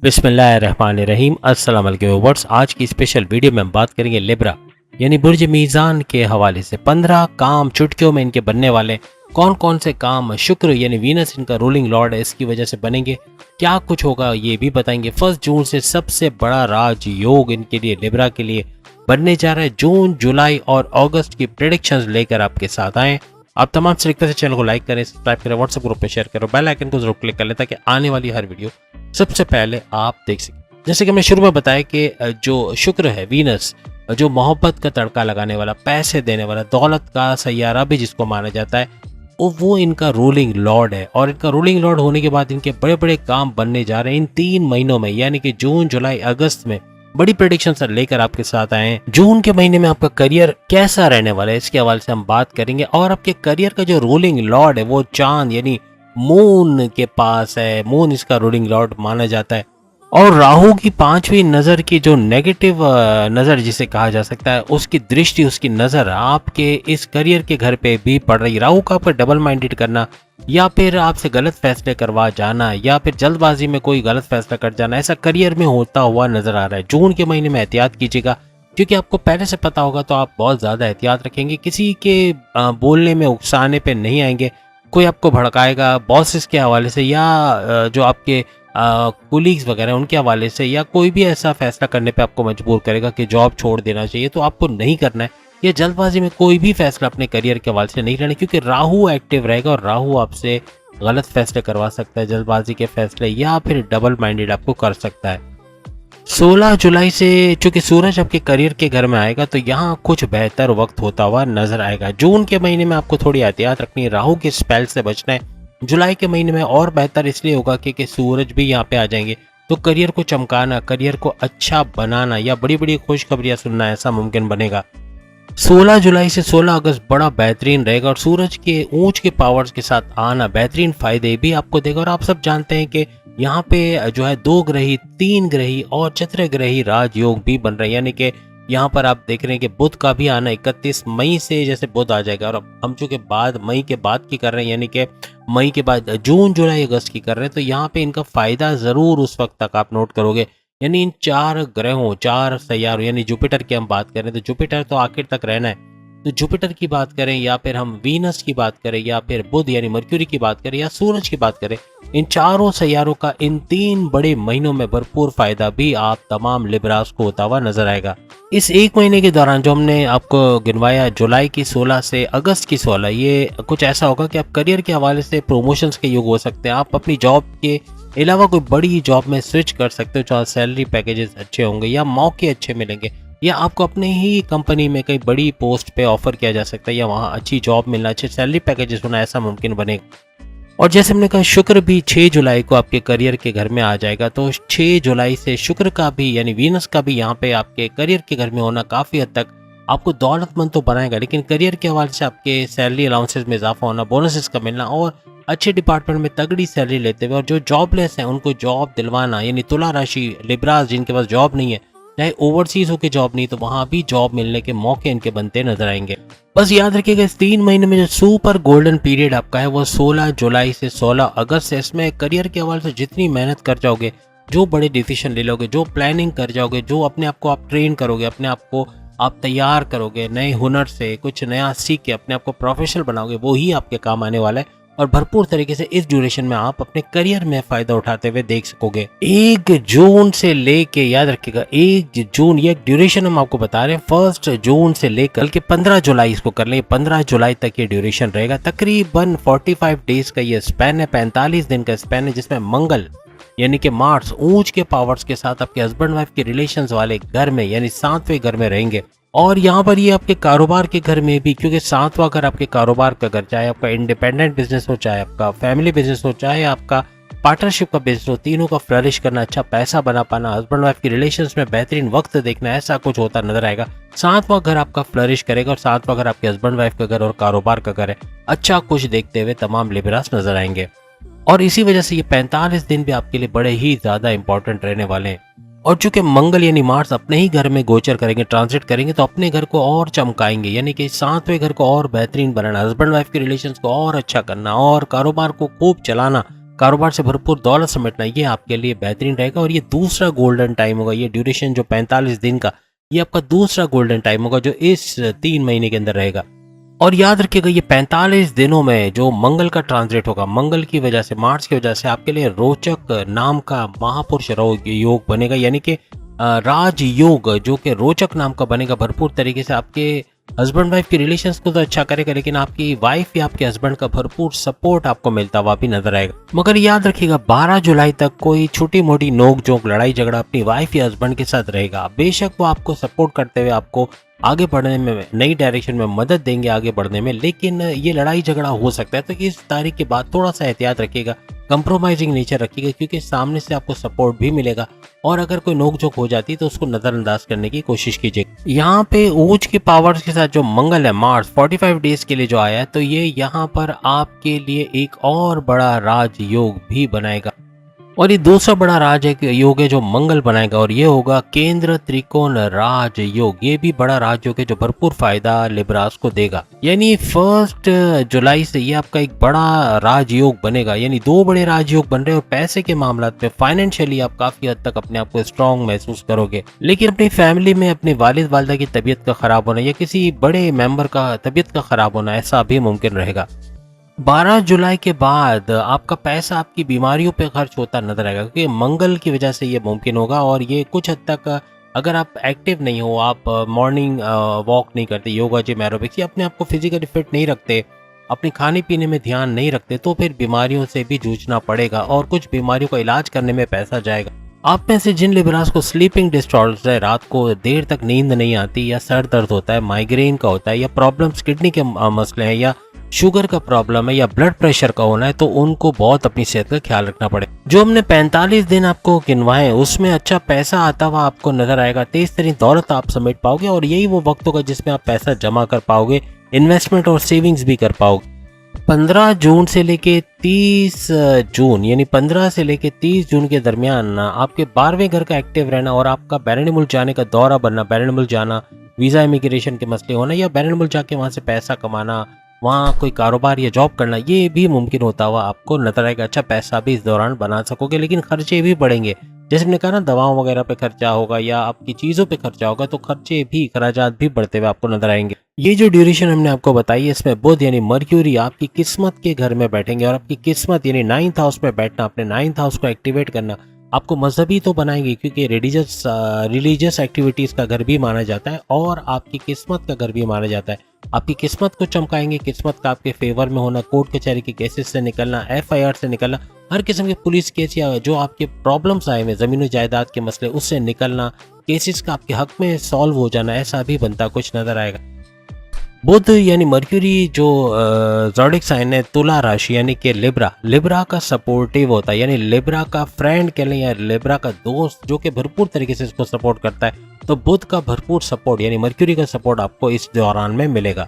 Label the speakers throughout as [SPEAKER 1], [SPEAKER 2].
[SPEAKER 1] बिस्मिल्लाहिर्रहमानिर्रहीम। अस्सलाम वालेकुम व्यूअर्स। आज की स्पेशल वीडियो में हम बात करेंगे लिब्रा यानी बुर्ज मीज़ान के हवाले से 15 काम चुटकियों में इनके बनने वाले। कौन कौन से काम शुक्र यानी वीनस इनका रूलिंग लॉर्ड है इसकी वजह से बनेंगे, क्या कुछ होगा ये भी बताएंगे। 1 जून से सबसे बड़ा राजयोग इनके लिए लिब्रा के लिए बनने जा रहा है। जून, जुलाई और अगस्त की प्रेडिक्शंस लेकर आपके साथ आए। आप तमाम से रिक्वेस्ट है चैनल को लाइक करें, सब्सक्राइब करें, व्हाट्सएप ग्रुप पे शेयर करें, बेल आइकन को जरूर क्लिक कर लें ताकि आने वाली हर वीडियो सबसे पहले आप देख सकें। जैसे कि हमने शुरू में बताया कि जो शुक्र है वीनस, जो मोहब्बत का तड़का लगाने वाला, पैसे देने वाला, दौलत का सैयारा भी जिसको माना जाता है, वो इनका रूलिंग लॉर्ड है। और इनका रूलिंग लॉर्ड होने के बाद इनके बड़े बड़े काम बनने जा रहे हैं इन 3 महीनों में, यानी कि जून, जुलाई, अगस्त में बड़ी प्रेडिक्शन सर लेकर आपके साथ आए हैं। जून के महीने में आपका करियर कैसा रहने वाला है इसके हवाले से हम बात करेंगे। और आपके करियर का जो रूलिंग लॉर्ड है वो चांद यानी मून के पास है। मून इसका रूलिंग लॉर्ड माना जाता है। और राहु की 5वीं नजर की जो नेगेटिव नजर जिसे कहा जा सकता है, उसकी दृष्टि, उसकी नजर आपके इस करियर के घर पे भी पड़ रही। राहु का आपका डबल माइंडेड करना या फिर आपसे गलत फैसले करवा जाना या फिर जल्दबाजी में कोई गलत फैसला कर जाना, ऐसा करियर में होता हुआ नजर आ रहा है। जून के महीने में एहतियात कीजिएगा, क्योंकि आपको पहले से पता होगा तो आप बहुत ज्यादा एहतियात रखेंगे। किसी के बोलने में उकसाने पे नहीं आएंगे। कोई आपको भड़काएगा बॉसेस के हवाले से या जो आपके कुलीग्स वगैरह उनके हवाले से, या कोई भी ऐसा फैसला करने पे आपको मजबूर करेगा कि जॉब छोड़ देना चाहिए, तो आपको नहीं करना है। या जल्दबाजी में कोई भी फैसला अपने करियर के हवाले से नहीं लेना, क्योंकि राहु एक्टिव रहेगा और राहु आपसे गलत फैसले करवा सकता है, जल्दबाजी के फैसले, या फिर डबल माइंडेड आपको कर सकता है। 16 जुलाई से चूंकि सूरज आपके करियर के घर में आएगा तो यहाँ कुछ बेहतर वक्त होता हुआ नजर आएगा। जून के महीने में आपको थोड़ी एहतियात रखनी है, राहु के स्पेल से बचना है। जुलाई के महीने में और बेहतर इसलिए होगा क्योंकि सूरज भी यहाँ पे आ जाएंगे, तो करियर को चमकाना, करियर को अच्छा बनाना या बड़ी बड़ी खुशखबरियां सुनना ऐसा मुमकिन बनेगा। 16 जुलाई से 16 अगस्त बड़ा बेहतरीन रहेगा और सूरज के ऊंच के पावर्स के साथ आना बेहतरीन फायदे भी आपको देगा। और आप सब जानते हैं कि यहाँ पे जो है 2 ग्रही, 3 ग्रही और चतुर्ग्रही राजयोग भी बन रहे हैं, यानी कि यहाँ पर आप देख रहे हैं कि बुध का भी आना 31 मई से जैसे बुध आ जाएगा। और हम चूंकि बाद मई के बाद की कर रहे हैं, यानी कि मई के बाद जून, जुलाई, अगस्त की कर रहे हैं, तो यहाँ पे इनका फायदा जरूर उस वक्त तक आप नोट करोगे। यानी इन 4 ग्रहों, 4 सैयारों, यानी जुपिटर की हम बात करें तो जुपिटर तो आखिर तक रहना है, तो जुपिटर की बात करें या फिर हम वीनस की बात करें या फिर बुध यानी मर्क्यूरी की बात करें या सूरज की बात करें, इन चारों सैयारों का इन 3 बड़े महीनों में भरपूर फायदा भी आप तमाम लिब्रास को होता हुआ नजर आएगा। इस एक महीने के दौरान जो हमने आपको गिनवाया, जुलाई की 16 से अगस्त की 16, ये कुछ ऐसा होगा कि आप करियर के हवाले से प्रमोशंस के युग हो सकते हैं। आप अपनी जॉब के अलावा कोई बड़ी जॉब में स्विच कर सकते हो, जहाँ सैलरी पैकेजेस अच्छे होंगे या मौके अच्छे मिलेंगे, या आपको अपने ही कंपनी में कई बड़ी पोस्ट पे ऑफर किया जा सकता है, या वहाँ अच्छी जॉब मिलना, अच्छे सैलरी पैकेजेस होना, ऐसा मुमकिन बनेगा। और जैसे हमने कहा शुक्र भी 6 जुलाई को आपके करियर के घर में आ जाएगा, तो 6 जुलाई से शुक्र का भी यानी वीनस का भी यहाँ पे आपके करियर के घर में होना काफ़ी हद तक आपको दौलतमंद तो बनाएगा, लेकिन करियर के हवाले से आपके सैलरी अलाउंसेस में इजाफा होना, बोनसेस का मिलना और अच्छे डिपार्टमेंट में तगड़ी सैलरी लेते हुए, और जो जॉबलेस हैं उनको जॉब दिलवाना, यानी तुला राशि लिब्रास जिनके पास जॉब नहीं है, चाहे ओवरसीज होकर जॉब नहीं तो वहां भी जॉब मिलने के मौके इनके बनते नजर आएंगे। बस याद रखिएगा इस 3 महीने में जो सुपर गोल्डन पीरियड आपका है वो 16 जुलाई से 16 अगस्त से। इसमें करियर के हवाले से जितनी मेहनत कर जाओगे, जो बड़े डिसीजन ले लोगे, जो प्लानिंग कर जाओगे, जो अपने आप को आप ट्रेन करोगे, अपने आप को आप तैयार करोगे, नए हुनर से कुछ नया सीख के अपने आप को प्रोफेशनल बनाओगे, वो ही आपके काम आने वाला है। और भरपूर तरीके से इस ड्यूरेशन में आप अपने करियर में फायदा उठाते हुए देख सकोगे। 1 जून से लेके, याद रखिएगा 1 जून, ये ड्यूरेशन हम आपको बता रहे हैं, 1 जून से लेकर बल्कि 15 जुलाई इसको कर लें, 15 जुलाई तक ये ड्यूरेशन रहेगा। तकरीबन 45 डेज का ये स्पैन है, 45 दिन का स्पैन है, जिसमें मंगल यानी कि मार्स ऊंच के पावर्स के साथ आपके हस्बैंड वाइफ के रिलेशंस वाले घर में यानी 7वें घर में रहेंगे। और यहाँ पर ये आपके कारोबार के घर में भी, क्योंकि 7वां घर आपके कारोबार का घर, चाहे आपका इंडिपेंडेंट बिजनेस हो, चाहे आपका फैमिली बिजनेस हो, चाहे आपका पार्टनरशिप का बिजनेस हो, तीनों का फ्लरिश करना, अच्छा पैसा बना पाना, हस्बैंड वाइफ की रिलेशंस में बेहतरीन वक्त देखना, ऐसा कुछ होता नजर आएगा। 7वां घर आपका फ्लरिश करेगा और 7वां घर आपके हस्बैंड वाइफ का घर और कारोबार का घर है, अच्छा कुछ देखते हुए तमाम लिब्रास नजर आएंगे। और इसी वजह से ये 45 दिन भी आपके लिए बड़े ही ज्यादा इंपॉर्टेंट रहने वाले हैं। और चूंकि मंगल यानी मार्स अपने ही घर में गोचर करेंगे, ट्रांजिट करेंगे, तो अपने घर को और चमकाएंगे, यानी कि 7वें घर को और बेहतरीन बनाना, हस्बैंड वाइफ के रिलेशंस को और अच्छा करना और कारोबार को खूब चलाना, कारोबार से भरपूर दौलत समेटना, ये आपके लिए बेहतरीन रहेगा। और ये दूसरा गोल्डन टाइम होगा, ये ड्यूरेशन जो 45 दिन का, ये आपका दूसरा गोल्डन टाइम होगा जो इस 3 महीने के अंदर रहेगा। और याद रखिएगा ये 45 दिनों में जो मंगल का ट्रांजिट होगा, मंगल की वजह से, मार्स की वजह से आपके लिए रोचक नाम का महापुरुष योग बनेगा, यानी कि राजयोग, जो कि रोचक नाम का बनेगा। भरपूर तरीके से आपके हस्बैंड वाइफ के रिलेशंस को तो अच्छा करेगा, लेकिन आपकी वाइफ या आपके हस्बैंड का भरपूर सपोर्ट आपको मिलता हुआ भी नजर आएगा। मगर याद रखिएगा 12 जुलाई तक कोई छोटी मोटी नोक जोक, लड़ाई झगड़ा अपनी वाइफ या हस्बैंड के साथ रहेगा। बेशक वो आपको सपोर्ट करते हुए आपको आगे बढ़ने में, नई डायरेक्शन में मदद देंगे आगे बढ़ने में, लेकिन ये लड़ाई झगड़ा हो सकता है। तो इस तारीख के बाद थोड़ा सा एहतियात रखिएगा, कंप्रोमाइजिंग नेचर रखिएगा, क्योंकि सामने से आपको सपोर्ट भी मिलेगा। और अगर कोई नोकझोंक हो जाती है तो उसको नजरअंदाज करने की कोशिश कीजिए। यहाँ पे ऊंच की पावर्स के साथ जो मंगल है, मार्स 45 डेज के लिए जो आया है, तो ये यहाँ पर आपके लिए एक और बड़ा राजयोग भी बनाएगा। और ये दूसरा बड़ा राज योग है जो मंगल बनाएगा, और ये होगा केंद्र त्रिकोण राज योग। ये भी बड़ा राज योग है जो भरपूर फायदा लिब्रास को देगा। यानी 1 जुलाई से ये आपका एक बड़ा राजयोग बनेगा, यानी 2 बड़े राजयोग बन रहे हैं। और पैसे के मामला में फाइनेंशियली आप काफी हद तक अपने आप को स्ट्रांग महसूस करोगे, लेकिन अपनी फैमिली में अपने वालिद वालिदा की तबीयत का खराब होना या किसी बड़े मेंबर का तबीयत का खराब होना, ऐसा भी मुमकिन रहेगा। 12 जुलाई के बाद आपका पैसा आपकी बीमारियों पे खर्च होता नजर आएगा, क्योंकि मंगल की वजह से ये मुमकिन होगा। और ये कुछ हद तक, अगर आप एक्टिव नहीं हो, आप मॉर्निंग वॉक नहीं करते, योगा जिम एरोबिक्स, या अपने आप को फिजिकली फिट नहीं रखते, अपने खाने पीने में ध्यान नहीं रखते, तो फिर बीमारियों से भी जूझना पड़ेगा और कुछ बीमारियों का इलाज करने में पैसा जाएगा। आप में से जिन लिबरास को स्लीपिंग डिसऑर्डर्स है, रात को देर तक नींद नहीं आती, या सर दर्द होता है, माइग्रेन का होता है, या प्रॉब्लम्स किडनी के मसले हैं, या शुगर का प्रॉब्लम है, या ब्लड प्रेशर का होना है, तो उनको बहुत अपनी सेहत का ख्याल रखना पड़े। जो हमने 45 दिन आपको गिनवाए, उसमें अच्छा पैसा आता हुआ आपको नजर आएगा, तेज तरीन दौलत आप समेट पाओगे। और यही वो वक्त होगा जिसमें आप पैसा जमा कर पाओगे, इन्वेस्टमेंट और सेविंग्स भी कर पाओगे। 15 जून से लेके 30 जून, यानी 15 से लेके 30 जून के दरमियान आपके 12वें घर का एक्टिव रहना, और आपका बैरून मुल्क जाने का दौरा बनना, बैरून मुल्क जाना, वीजा इमिग्रेशन के मसले होना, या बैरून मुल्क जाके वहां से पैसा कमाना, वहाँ कोई कारोबार या जॉब करना, ये भी मुमकिन होता हुआ आपको नजर आएगा। अच्छा पैसा भी इस दौरान बना सकोगे, लेकिन खर्चे भी बढ़ेंगे। जैसे मैंने कहा ना, दवाओं वगैरह पे खर्चा होगा या आपकी चीज़ों पे खर्चा होगा, तो खर्चे भी, खराजात भी बढ़ते हुए आपको नजर आएंगे। ये जो ड्यूरेशन हमने आपको बताई है, इसमें बुध यानी मर्क्यूरी आपकी किस्मत के घर में बैठेंगे, और आपकी किस्मत यानी 9th हाउस में बैठना, अपने 9th हाउस को एक्टिवेट करना आपको मजहबी तो बनाएंगे, क्योंकि रिलीजियस एक्टिविटीज का घर भी माना जाता है और आपकी किस्मत का घर भी माना जाता है। आपकी किस्मत को चमकाएंगे, किस्मत का आपके फेवर में होना, कोर्ट कचहरी के केसेस से निकलना, FIR से निकलना, हर किस्म के पुलिस केस या जो आपके प्रॉब्लम्स आए हुए ज़मीन जायदाद के मसले, उससे निकलना, केसेस का आपके हक में सॉल्व हो जाना, ऐसा भी बनता कुछ नजर आएगा। बुध यानी मर्क्यूरी जो ज़ोडिक साइन है, तुला राशि यानी कि लिब्रा का सपोर्टिव होता है, यानी लिब्रा का फ्रेंड कह लें या लिब्रा का दोस्त, जो कि भरपूर तरीके से इसको सपोर्ट करता है। तो बुध का भरपूर सपोर्ट यानी मर्क्यूरी का सपोर्ट आपको इस दौरान में मिलेगा।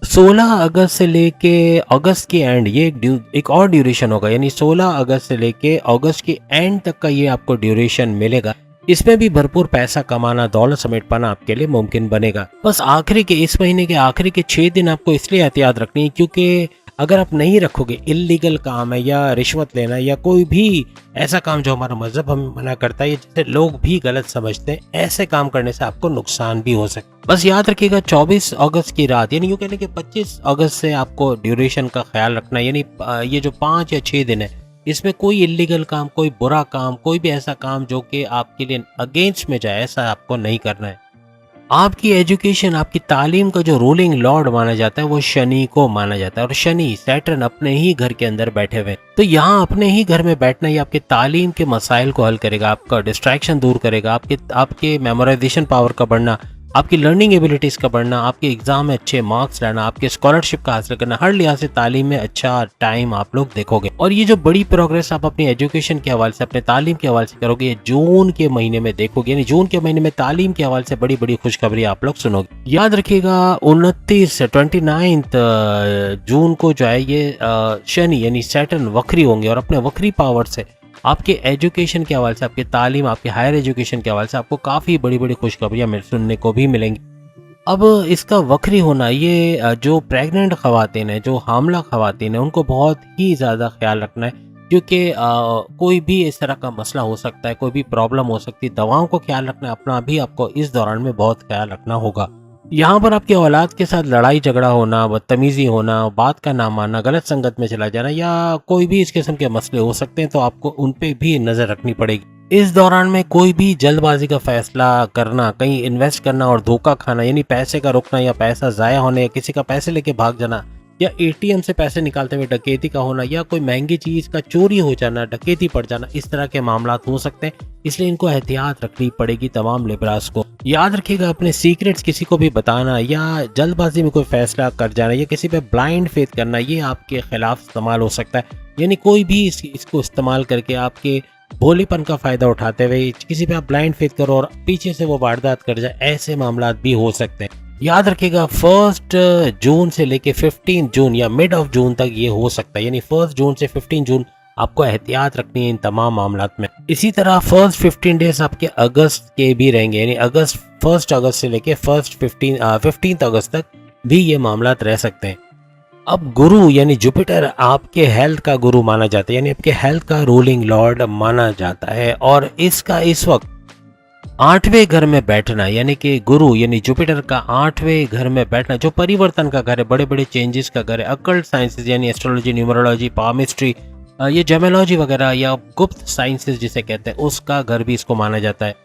[SPEAKER 1] 16 अगस्त से लेके अगस्त के एंड, ये एक और ड्यूरेशन होगा, यानी 16 अगस्त से लेके अगस्त के एंड तक का ये आपको ड्यूरेशन मिलेगा। इसमें भी भरपूर पैसा कमाना, दौलत समेट पाना आपके लिए मुमकिन बनेगा। बस आखिरी के, इस महीने के आखिरी के 6 दिन आपको इसलिए एहतियात रखनी है, क्योंकि अगर आप नहीं रखोगे, इल्लीगल काम है या रिश्वत लेना या कोई भी ऐसा काम जो हमारा मजहब हमें मना करता है, जिसे लोग भी गलत समझते हैं, ऐसे काम करने से आपको नुकसान भी हो सकता है। बस याद रखिएगा 24 अगस्त की रात, यानी यूँ कहने के 25 अगस्त से आपको ड्यूरेशन का ख्याल रखना है, यानी ये जो 5 या 6 दिन है, इसमें कोई इलीगल काम, कोई बुरा काम, कोई भी ऐसा काम जो कि आपके लिए अगेंस्ट में जाए, ऐसा आपको नहीं करना है। आपकी एजुकेशन, आपकी तालीम का जो रूलिंग लॉर्ड माना जाता है, वो शनि को माना जाता है, और शनि सैटर्न अपने ही घर के अंदर बैठे हुए, तो यहाँ अपने ही घर में बैठना ही आपके तालीम के मसाइल को हल करेगा, आपका डिस्ट्रैक्शन दूर करेगा, आपके मेमोराइजेशन पावर का बढ़ना, आपकी लर्निंग एबिलिटीज का बढ़ना, आपके एग्जाम में अच्छे मार्क्स लाना, आपके स्कॉलरशिप का हासिल करना, हर लिहाज से तालीम में अच्छा टाइम आप लोग देखोगे। और ये जो बड़ी प्रोग्रेस आप अपनी एजुकेशन के हवाले से, अपने तालीम के हवाले से करोगे, ये जून के महीने में देखोगे, यानी जून के महीने में तालीम के हवाले से बड़ी बड़ी खुशखबरी आप लोग सुनोगे। याद रखिएगा 29 जून को जो है ये शनि यानी सैटर्न वक्री होंगे, और अपने वक्री पावर से आपके एजुकेशन के हवाले से, आपके तालीम, आपके हायर एजुकेशन के हवाले से आपको काफ़ी बड़ी बड़ी खुशखबरियाँ सुनने को भी मिलेंगी। अब इसका वक्री होना, ये जो प्रेग्नेंट ख़वातीन हैं, जो हामला ख़वातीन हैं, उनको बहुत ही ज़्यादा ख्याल रखना है, क्योंकि कोई भी इस तरह का मसला हो सकता है, कोई भी प्रॉब्लम हो सकती है। दवाओं को ख्याल रखना है, अपना भी आपको इस दौरान में बहुत ख्याल रखना होगा। यहाँ पर आपकी औलाद के साथ लड़ाई झगड़ा होना, बदतमीजी होना, बात का ना मानना, गलत संगत में चला जाना या कोई भी इस किस्म के मसले हो सकते हैं, तो आपको उन पे भी नजर रखनी पड़ेगी। इस दौरान में कोई भी जल्दबाजी का फैसला करना, कहीं इन्वेस्ट करना और धोखा खाना, यानी पैसे का रुकना या पैसा जाया होने या किसी का पैसे लेके भाग जाना या एटीएम से पैसे निकालते हुए डकैती का होना या कोई महंगी चीज का चोरी हो जाना, डकैती पड़ जाना, इस तरह के मामला हो सकते हैं। इसलिए इनको एहतियात रखनी पड़ेगी तमाम लिब्रास को। याद रखिएगा, अपने सीक्रेट्स किसी को भी बताना या जल्दबाजी में कोई फैसला कर जाना या किसी पे ब्लाइंड फेथ करना, ये आपके खिलाफ इस्तेमाल हो सकता है। यानी कोई भी इसको इस्तेमाल करके आपके भोलेपन का फायदा उठाते हुए किसी पे आप ब्लाइंड फेथ करो और पीछे से वो वारदात कर जाए, ऐसे मामला भी हो सकते हैं। याद रखिएगा, 1 जून से लेके 15 जून या मिड ऑफ जून तक ये हो सकता है। यानी 1 जून से 15 जून आपको एहतियात रखनी है इन तमाम मामलात में। इसी तरह फर्स्ट 15 डेज आपके अगस्त के भी रहेंगे, यानी 1 अगस्त से लेके 15 अगस्त तक भी ये मामलात रह सकते हैं। अब गुरु यानी जुपिटर आपके हेल्थ का गुरु माना जाता है, यानी आपके हेल्थ का रूलिंग लॉर्ड माना जाता है और इसका इस वक्त 8वें घर में बैठना, यानी कि गुरु यानी जुपिटर का 8वें घर में बैठना जो परिवर्तन का घर है, बड़े बड़े चेंजेस का घर है, अकल्ट साइंसेस यानी एस्ट्रोलॉजी, न्यूमरोलॉजी, पामिस्ट्री, ये जेमेलॉजी वगैरह या गुप्त साइंसेस जिसे कहते हैं, उसका घर भी इसको माना जाता है।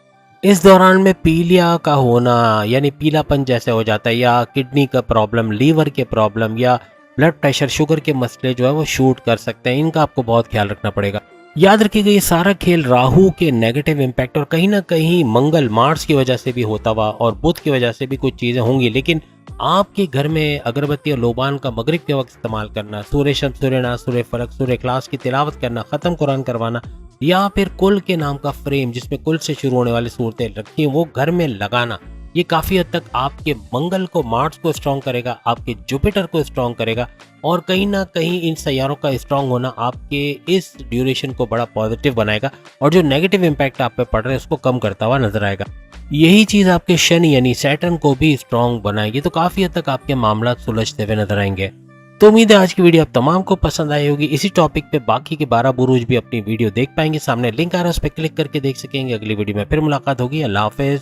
[SPEAKER 1] इस दौरान में पीलिया का होना यानी पीलापन जैसे हो जाता है या किडनी का प्रॉब्लम, लीवर के प्रॉब्लम या ब्लड प्रेशर, शुगर के मसले जो है वो शूट कर सकते हैं। इनका आपको बहुत ख्याल रखना पड़ेगा। याद रखिएगा, ये सारा खेल राहु के नेगेटिव इम्पैक्ट और कहीं ना कहीं मंगल, मार्स की वजह से भी होता हुआ और बुध की वजह से भी कुछ चीज़ें होंगी। लेकिन आपके घर में अगरबत्ती और लोबान का मगरिब के वक्त इस्तेमाल करना, सूर्य शम्स, सूर्य नास, सूर्य फलक, सूर्य इखलास की तिलावत करना, ख़त्म कुरान करवाना या फिर कुल के नाम का फ्रेम जिसमें कुल से शुरू होने वाली सूरतें रखी हैं वो घर में लगाना, ये काफ़ी हद तक आपके मंगल को, मार्स को स्ट्रॉन्ग करेगा, आपके जुपिटर को स्ट्रॉन्ग करेगा और कहीं ना कहीं इन सैयारों का स्ट्रॉन्ग होना आपके इस ड्यूरेशन को बड़ा पॉजिटिव बनाएगा और जो नेगेटिव इम्पैक्ट आप पे पड़ रहा है उसको कम करता हुआ नजर आएगा। यही चीज़ आपके शनि यानी सैटर्न को भी स्ट्रॉन्ग बनाएगी, तो काफ़ी हद तक आपके मामला सुलझते हुए नजर आएंगे। तो उम्मीद है आज की वीडियो आप तमाम को पसंद आई होगी। इसी टॉपिक पे बाकी के 12 बुरूज भी अपनी वीडियो देख पाएंगे, सामने लिंक आ रहा है, उस पर क्लिक करके देख सकेंगे। अगली वीडियो में फिर मुलाकात होगी। अल्लाह हाफिज।